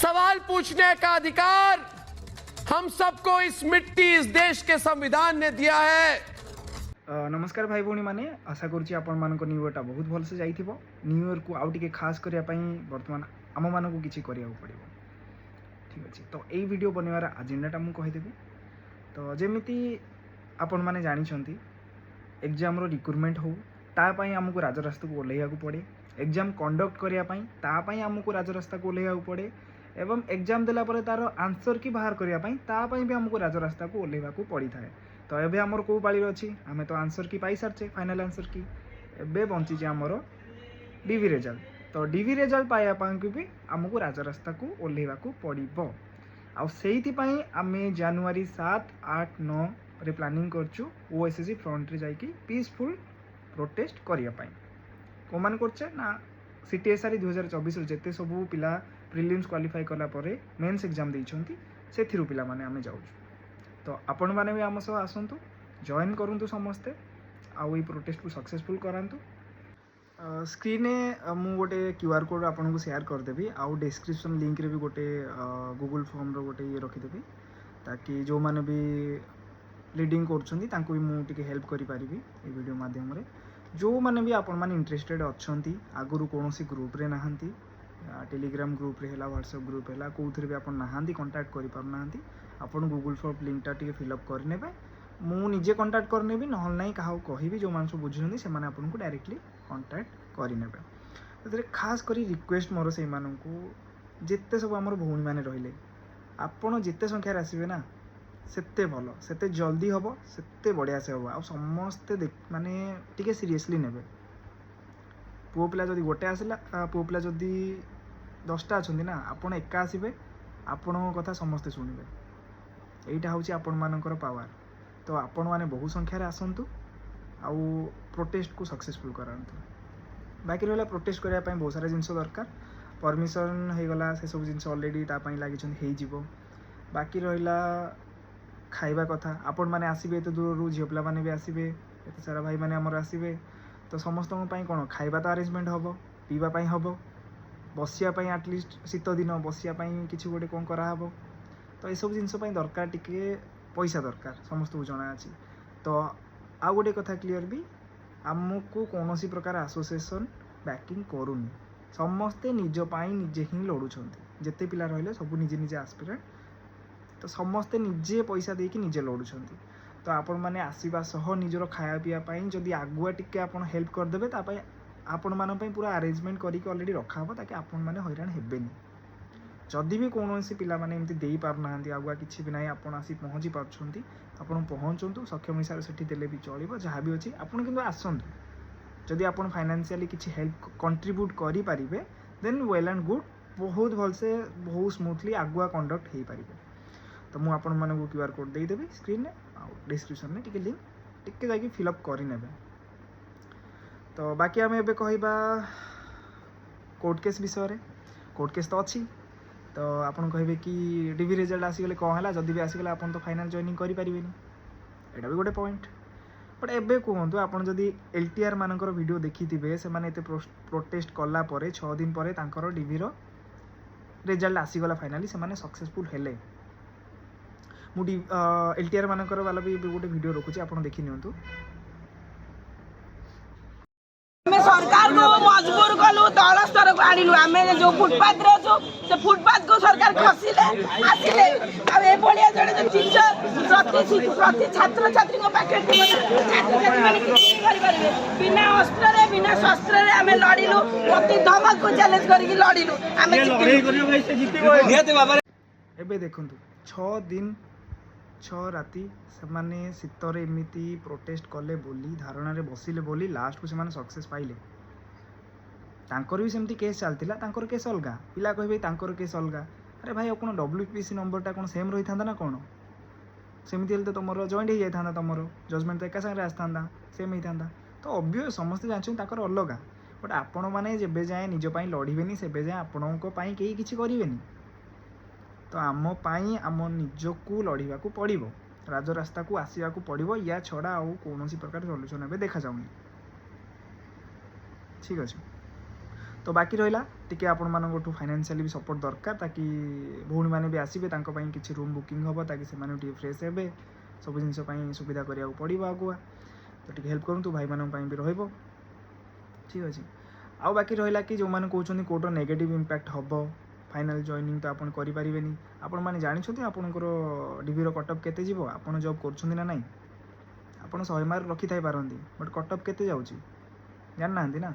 सवाल पूछने का अधिकार हम सबको इस मिट्टी इस देश के संविधान ने दिया है। नमस्कार भाई भौणी मैंने आशा करुँची आपण मान न्यू इयरटा बहुत भलसे जाइथिबो। न्यू इयर को आउ टिके खास करिया पई वर्तमान आम मानकु किछि करिया पड़िबो। ठीक अछि, तो एई वीडियो बनवार एजेंडाटा मु कहि देबी। तो जेमिति आपण माने जानि छंती एग्जाम रो रिक्रुटमेंट हो ता पई हमकु राजरास्ता को ओल्हेया को पड़े। एग्जाम कंडक्ट करिया पई ता पई हमकु राजरास्ता को ओल्हेया को पड़े एवं एग्जाम देला परे तार आंसर की बाहर करिया पई ता पई भी हमकु राजरास्ता को ओल्हेवा को पड़ी थाए। तो एबे हमर को पाली अछि हमें तो आंसर की पाई सारचे फाइनल आंसर की एबे बंची जे हमर डीवी रिजल्ट। तो डीवी रिजल्ट पाया पई भी हमकु राजरास्ता को ओल्हेवा को पड़िबो। आ सेहिति पई आमे जनवरी 7 8 9 रे प्लानिंग करछु ओएसएससी फ्रंट रे जाई की पीसफुल प्रोटेस्ट करिया पई। को मान करछे ना सीटीएसआर 2024 रे जेते सब पिला प्रीलिम्स क्वालिफाई कला परे मेंस एग्जाम दैछंती सेथिरु पिला माने आमे जाउछु। तो आपण माने भी आम सह आसंतु जॉइन करंतु समस्ते आउ ई प्रोटेस्ट को सक्सेसफुल करांतु। स्क्रीन मु गोटे क्यूआर कोड आपन को शेयर कर देबी आउ डिस्क्रिप्शन लिंक रे भी गोटे गूगल फॉर्म रो गोटे ये रखि देबी ताकि जो माने भी लीडिंग करछंती तांको भी मु टिके हेल्प करि परिबी ए वीडियो माध्यम रे। जो माने भी आपन माने इंटरेस्टेड अछंती आगुरु कोनोसी ग्रुप रे नाहंती टेलीग्राम ग्रुप रे हैला व्हाट्सएप ग्रुप हैला कोउथरे भी आपन नाहंती कांटेक्ट करि पार नाहंती आपन गूगल फॉर्म लिंक टा टिके फिलअप कर नेबे। मु निजे कांटेक्ट कर नेबी नहल नाही काहा कहिबी जो मानसो बुझुछंती से माने आपन को डायरेक्टली कांटेक्ट करि नेबे। एतरे खास करी रिक्वेस्ट मोर से माननकु जेते सब हमर भौणी माने रहिले आपन जेते संख्या रे आसीबे ना सेते भलो सेते जल्दी हबो सेते बढ़िया से हबो आ समस्ते माने टिके सीरियसली नेबे। पुओ पिला जदी गोटे आसिला पुओ पिला जदी 10टा अछंती ना आपन एका आसीबे आपन कथा समस्ते सुनिबे। एइटा होची आपन मानकर पावर। तो आपन माने बहु संख्या रे आसंतु आउ प्रोटेस्ट को सक्सेसफुल करांतु। बाकी रहला प्रोटेस्ट करिया पई बहुत सारा जिंस दरकार परमिशन हे गला से सब जिंस ऑलरेडी ता पई लागि छन हेइ जिवो। बाकी रहला खाइबा कथा आपन माने आसीबे तो दूर रु झियोपला माने भी आसीबे एते सारा भाई माने हमर आसीबे तो समस्त पई कोन खाइबा तो अरेंजमेंट हबो पीबा पई हबो बसिया पई एटलीस्ट शीत दिन बसिया पई किछि गोटे कोन करा हबो। तो ए सब जिंस पई दरकार टिके पैसा दरकार समस्त को जणा अछि। तो आ गोटे कथा क्लियर भी आमको कोनोसी प्रकार एसोसिएशन बैकिंग करूनी समस्ते निज पाई निजे ही लड़ुछंती जेते पिला रहले सब निजे निजे एस्पिरेंट तो समस्ते निजे पैसा देकी निजे लड़ुछंती। तो आपण माने आसीबा सह निजरो खाया पिया पाई जदी आगुआ टिके आपण हेल्प कर देबे ता पाई आपण मान पाई पूरा अरेंजमेंट करी के ऑलरेडी रखा हो ताकि आपण माने हैरान हेबेनी। जदि भी कोनोसी पिला माने एमती देई पार नाहंती आगुआ किछि भी नाही आपण आसी पहुंची पारछंती आपण पहुंचंतु सक्षम हिसाब सेठी देले भी चलिबो जहा भी अछि आपण किंतु आसंतु। जदि आपण फाइनेंशियली किछि हेल्प कंट्रीब्यूट करि परिबे देन वेल एंड गुड बहुत भलसे बहुत स्मूथली आगुआ कंडक्ट हे परिबो। तो मु आपण माने को क्यूआर कोड देई देबी स्क्रीन में आ डिस्क्रिप्शन में टिके लिंक टिके जाके फिल अप करि नेबे। तो बाकी हमें एबे कहिबा कोर्ट केस विषय रे। कोर्ट केस तो अछि तो आपन कहबे कि डीवी रिजल्ट आसी गेले कोन हला जदी भी आसी गेले आपन तो फाइनल जॉइनिंग करि परिबेनी एटा भी गोटे पॉइंट। बट एबे कहंतु आपन जदी एलटीआर मानकर वीडियो देखिथिबे से माने एते प्रोटेस्ट कला परे 6 दिन परे तांकर डीवी रो रिजल्ट आसी गला फाइनली से माने सक्सेसफुल हेले। मु एलटीआर मानकर वाला भी गोटे वीडियो रखुची आपन देखि नियंतु। सरकार को मजबूर कलु तल स्तर को आनिलु आमे जो फुटपाथ रे जो से फुटपाथ को सरकार खसिले आसिले आ ए भलिया जड़े जो टीचर प्रति छात्र छात्री को पाके छात्र छात्री माने किछि करि परिबे बिना अस्त्र रे बिना शस्त्र रे आमे लडिलु प्रति धमक को चैलेंज करी कि लडिलु आमे लड़ाई करियो भाई से जीतिबो नियते बाबा। एबे देखंतु 6 दिन 6 राति सेमाने शीतरे एमिति प्रोटेस्ट कले बोली धारणा रे बसिले बोली लास्ट को सेमाने सक्सेस पाइले। तांकर भी सेमती केस चलतिला तांकर केस अलगा पिला कहबे तांकर केस अलगा। अरे भाई अपन डब्ल्यूपीसी नंबर टा कोन सेम रही थांदा ना कोन सेमती हेल तो तमरो जॉइंट हे जाय थांदा तमरो जजमेंट तो एका संगे आस थांदा सेम हे थांदा। तो ऑब्वियस समस्त जानछन तांकर अलगा बट आपण माने जेबे जाय निज पई लढिबेनी सेबे जाय आपणको पई केही किछि करिवेनी। तो आम पाई आम निजको लड़िबा को पड़िबो राजरास्ता को आसिया को पड़िबो या छड़ा आउ कोनोसी प्रकार सॉल्यूशन एबे देखा जाउनी। ठीक अछि तो बाकी रहिला टिके आपण मानकठू फाइनेंशियली भी सपोर्ट दरकार ताकि भौणी मैंने भी आसबे किसी रूम बुकिंग हम ताकि से फ्रेश हे सब जिन सुविधा करा पड़ो आगुआ तो टी हेल्प करूँ भाई मानक भी रही ठीक अच्छे आउ बाकी रहा कि जो मैंने कहते कोर्टर नेगेटिव इम्पैक्ट हम फाइनाल जॉइनिंग तो आपन करि परिबेनी आपण माने जानिछथि आपनकर डिग्री कटअप केते जीवो आपण जॉब करछथि ना नाही आपण 100 मार्क रखि थाई पारंती बट कटअप केते जाउची जान नांदी ना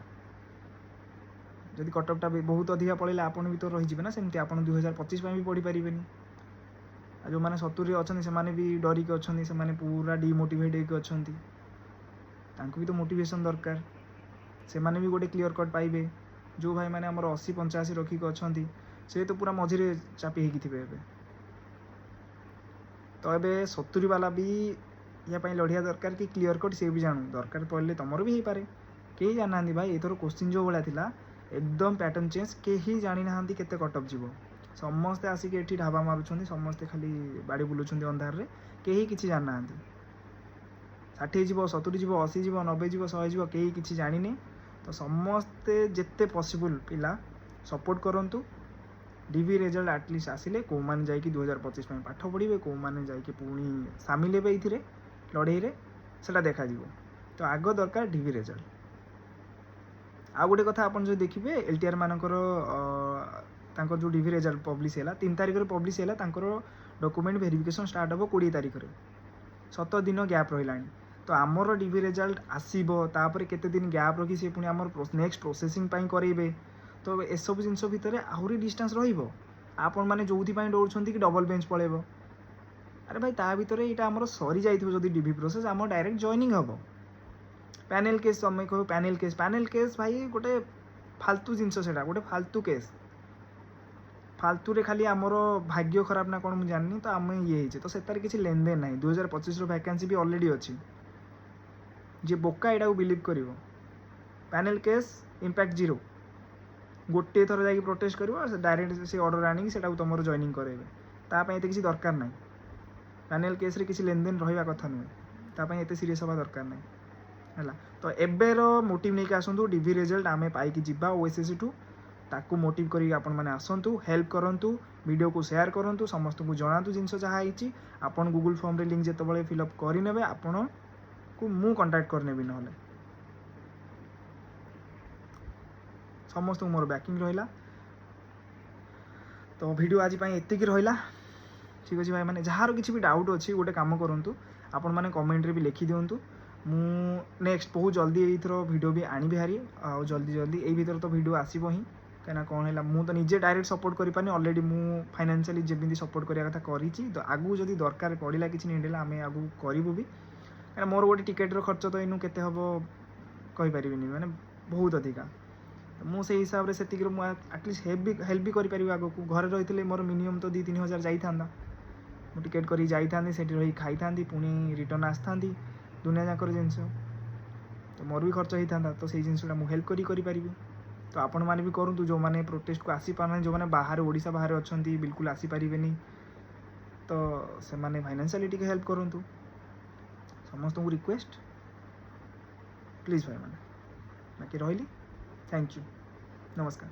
जदि कटअपटा बहुत अधिका पड़ेला आपण भी तो रही जिवे ना सेमती आपण 2025 में भी पढ़ी परिबेनी आ जो माने 70 अछन से माने भी डरी के अछन से माने पूरा डिमोटिवेट हे के अछन तांको भी तो मोटिवेशन दरकार से माने भी गोटे क्लियर कट पाइबे जो भाई माने हमर 80-85 रखी के अछन से तो पूरा मझे चापी होते तो ये 70 वाला भी या लड़िया दरकार कि क्लियर कट सी भी जानू दरकार पड़े तुमर भी हो पारे कहीं जाना भाई एथर क्वेश्चन जो भाया था एकदम पैटर्न चेंज कहीं जानी ना केते कटअप जीव समस्ते आसिक ये ढाबा मारुंट समस्ते खाली बाड़ी बुलूँ अंधार में कहीं किसी जाना 60 जीव 70 जीव 80 जीव 90 जीव 100 जीव कहीं किसी जानी तो समस्ते जिते पॉसिबल पिला सपोर्ट करंतु डीवी रिजल्ट एटलिस्ट आसिले कौ मैंने जाकि 2025 में पाठ पढ़े कौ मैंने जाकि पुणी सामिल हे ये लड़ाई से देखा तो आग दरकार डीवी रिजल्ट आ गोटे कथा आप जो देखिए एलटीआर मानकर जो डीवी रिजल्ट पब्लिश है 3 तारिख पब्लिश है डॉक्यूमेंट वेरिफिकेशन स्टार्ट हम 20 तारिख 7 दिन गैप रहा तो आमर डीवी रिजल्ट आसब तापर केते दिन गैप रखी सी पुणी आमर नेक्स्ट प्रोसेसिंग करेंगे तो ए सब जिन भितर आहरी डिस्टेंस आपण मैंने जो दौड़ कि डबल बेंच पड़ेब अरे भाई ता भर यहाँ आम सरी जाइए डीवी प्रोसेस आम डायरेक्ट जॉइनिंग हम पैनल केस समय कह पैनल केस भाई गोटे फालतू जिनस से गोटे फालतू केस फालतू रे खाली आमर भाग्य खराब ना कौन मुझे जाननी तो आम ये तो से किसी लेन देन ना 2025 वैकेंसी भी ऑलरेडी अच्छी जे बोका यहाँ बिलीव कर पैनल केस इम्पैक्ट 0 गोटे थर जा प्रोटेस्ट कर डायरेक्ट से ऑर्डर आनी से तुम जॉइनिंग करेंगे ताप ये किसी दरकार ना पैनल केस रे किसी लेन देन रहा कथा नुहे ताप ये सीरीयस हवा दरकार ना है तो एबेर मोटिव नहीं आसतु डीवी रिजल्ट आम पाई जा ओएसएससी ठू ताकू मोटिव करी आपण मैंने आसतु हेल्प करूँ वीडियो को शेयर करूँ समस्त को जनातु जिन जहाँ आपन गूगल फॉर्म रे लिंक जिते फिलअप करे आपण को मु कंटाक्ट करनेबी ना समस्त मोर बैकिंग रहा तो वीडियो आज एतिक रहा ठीक अच्छे भाई मैंने जार किसी भी डाउट अच्छी गोटे कम करूँ आपण मैंने कमेंट रे भी लिखि दिंतु मु नेक्स्ट बहुत जल्दी एथर वीडियो भी आनी हारी आ जल्दी जल्दी यही भीतर तो वीडियो आसब ही कहीं कौन है मुझे तो निजे डायरेक्ट सपोर्ट करें ऑलरेडी मु फाइनेंशियली जमी सपोर्ट करने कथा करी तो आगू जब दरकार पड़ा कि नहीं आम आगू करूँ भी कहीं मोर गोटे टिकेट्र खर्च तो इनू के हम कहीपर मैंने बहुत अधिका तो मुझे हिसाब से एटलिस्ट हेल्प भी करें आग को घर रही मोर मिनिमम तो 2-3 हज़ार जाता मुझे टिकेट कर जाती से रही खाई था पुणी रिटर्न आसता दुनिया जाकर जिनस तो मोर भी खर्च होता था तो से जिनसा मुझे हेल्प करी तो आपण मैंने भी करूँ जो मैंने प्रोटेस्ट को आसी पारना जो मैंने बाहर ओडिशा बाहर अच्छा बिल्कुल आसीपारे तो से मैंने फाइनेंशियली हेल्प करूँ समस्त को रिक्वेस्ट प्लीज भाई मैंने बाकी रही थैंक यू नमस्कार।